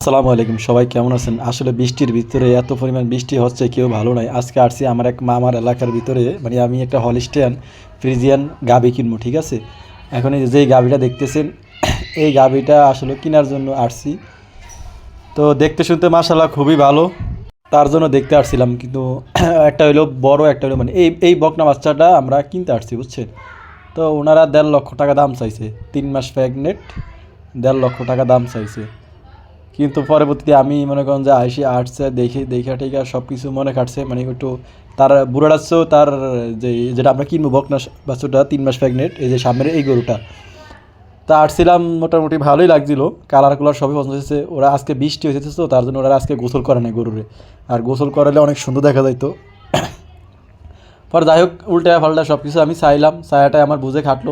আসসালামু আলাইকুম, সবাই কেমন আছেন? আসলে বৃষ্টির ভিতরে এত পরিমাণ বৃষ্টি হচ্ছে কেউ ভালো নাই। আজকে আসছি আমার এক মামার এলাকার ভিতরে, মানে আমি একটা হলিস্টিয়ান ফ্রিজিয়ান গাভি কিনবো, ঠিক আছে? এখন এই যেই গাভিটা দেখতেছেন এই গাভিটা আসলে কেনার জন্য আসছি। তো দেখতে শুনতে মাশাআল্লাহ খুবই ভালো, তার জন্য দেখতে আসছিলাম। কিন্তু একটা হইলো বড়, একটা হইলো মানে এই এই বকনা বাচ্চাটা আমরা কিনতে আসছি, বুঝছেন? তো ওনারা 1.5 লক্ষ টাকা দাম চাইছে, 3 মাস প্রেগনেন্ট, 1.5 লক্ষ টাকা দাম চাইছে। কিন্তু পরবর্তীতে আমি মনে করেন যে আইসি আর্টসে দেখে দেখা টেখা সব কিছু মনে কাটছে, মানে একটু তার বুড়াটাচ্ছেও তার যেটা আমরা কিনবো বকনা বাচ্চাটা 3 মাস প্রেগনেন্ট, এই যে সামনের এই গরুটা। তা আসছিলাম, মোটামুটি ভালোই লাগছিল, কালার কুলার সবই পছন্দ হয়েছে। ওরা আজকে বৃষ্টি হয়েছে তো তার জন্য ওরা আজকে গোসল করে নাই গরুরে, আর গোসল করালে অনেক সুন্দর দেখা যাইতো। পর যাই হোক, উল্টা পাল্টা সব কিছু আমি চাইলাম, ছায়াটাই আমার বুঝে খাটলো,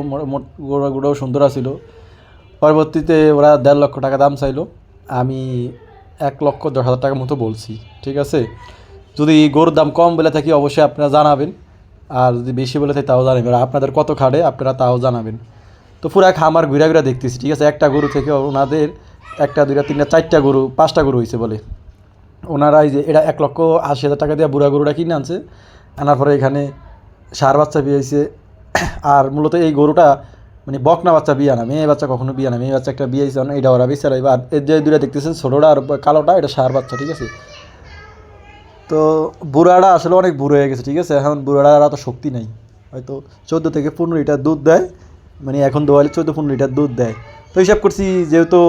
গরুটাও সুন্দর আছিল। পরবর্তীতে ওরা 1.5 লক্ষ টাকা দাম চাইলো, আমি 1,10,000 টাকা মতো বলছি, ঠিক আছে? যদি গরুর দাম কম বলে থাকি অবশ্যই আপনারা জানাবেন, আর যদি বেশি বলে থাকি তাও জানাবেন, আর আপনাদের কত খাটে আপনারা তাও জানাবেন। তো পুরা খামার ঘুরা ঘুরা দেখতেছি, ঠিক আছে? একটা গরু থেকে ওনাদের একটা দুইটা তিনটা চারটা গরু পাঁচটা গরু হয়েছে বলে। ওনারা এই যে এটা 1,80,000 টাকা দিয়ে বুড়া গরুটা কিনে আনছে, আনার পরে এখানে ষাঁড় বাচ্চা বিয়েছে। আর মূলত এই গরুটা মানে বকনা বাচ্চা বিয়া না, মেয়ে বাচ্চা কখনো বিয়া না, মেয়ে বাচ্চা একটা বিয়ে হয়েছে, এটা ওরা বিচার। এবার এর যে দুইটা দেখতেছেন ছোটোটা আর কালোটা, এটা ষাঁড় বাচ্চা, ঠিক আছে? তো বুড়াটা আসলে অনেক বুড়ো হয়ে গেছে, ঠিক আছে? এখন বুড়াটার আর অত শক্তি নাই, হয়তো 14 থেকে 15 লিটার দুধ দেয়, মানে এখন দোয়ালে 14-15 লিটার দুধ দেয়। তো হিসাব করছি যেহেতু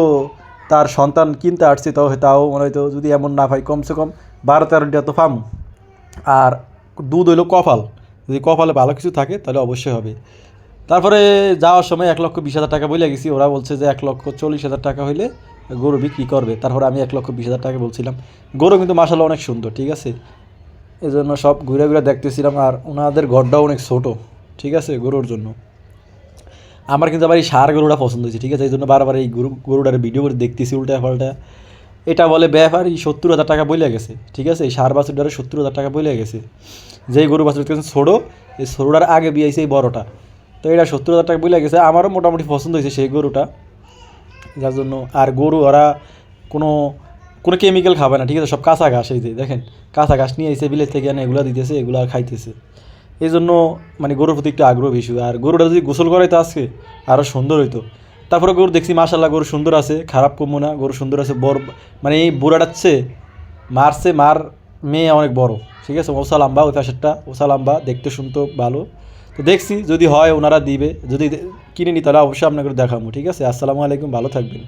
তার সন্তান কিনতে আসছি, তাও মনে হয়তো যদি এমন না পাই কমসে কম 12-13 লিটার তো পাম। আর দুধ হইলো কপাল, যদি কপালে ভালো কিছু থাকে তাহলে অবশ্যই হবে। তারপরে যাওয়ার সময় 1,20,000 টাকা বলে গেছি, ওরা বলছে যে 1,40,000 টাকা হইলে গরু বিক্রি করবে। তারপরে আমি 1,20,000 টাকা বলছিলাম। গরু কিন্তু মাসাল্লাহ অনেক সুন্দর, ঠিক আছে? এই জন্য সব ঘুরে ঘুরে দেখতেছিলাম, আর ওনাদের ঘরটাও অনেক ছোটো, ঠিক আছে, গরুর জন্য। আমার কিন্তু আবার এই ষাঁড় গরুটা পছন্দ হয়েছে, ঠিক আছে? এই জন্য বারবার এই গরুটার ভিডিও করে দেখতেছি উল্টা পাল্টা। এটা বলে ব্যাপার এই 70,000 টাকা বলে গেছে, ঠিক আছে? এই ষাঁড় বাছুরটারে 70,000 টাকা বলে গেছে। যেই গরু বাছুর দেখতেছেন ছোটো, এই ছোটোটার আগে বিয়েছে এই বড়টা। তো এটা 70,000 টাকা বলে গেছে, আমারও মোটামুটি পছন্দ হয়েছে সেই গরুটা, যার জন্য। আর গরু ওরা কোনো কোনো কেমিক্যাল খাবে না, ঠিক আছে? সব কাঁচা ঘাস, এই যে দেখেন কাঁচা ঘাস নিয়ে এসে বিলেত থেকে এনে এগুলো দিতেছে, এগুলো খাইতেছে। এই জন্য মানে গরুর প্রতি একটু আগ্রহ বেশি। আর গরুটা যদি গোসল করাইতো আজকে আরও সুন্দর হইতো। তারপরে গরু দেখছি মাশাল্লাহ গরু সুন্দর আছে, খারাপ কমবো না, গরু সুন্দর আছে। বড় মানে এই বুড়াটাচ্ছে মার মেয়ে অনেক বড়, ঠিক আছে? ওসা লাম্বা, ওই পাশেরটা ওসা লাম্বা, দেখতে শুনতো ভালো। তো দেখছি যদি হয় ওনারা দিবে, যদি কিনে নি তাহলে অবশ্যই আপনাকে দেখাবো, ঠিক আছে? আসসালামু আলাইকুম, ভালো থাকবেন।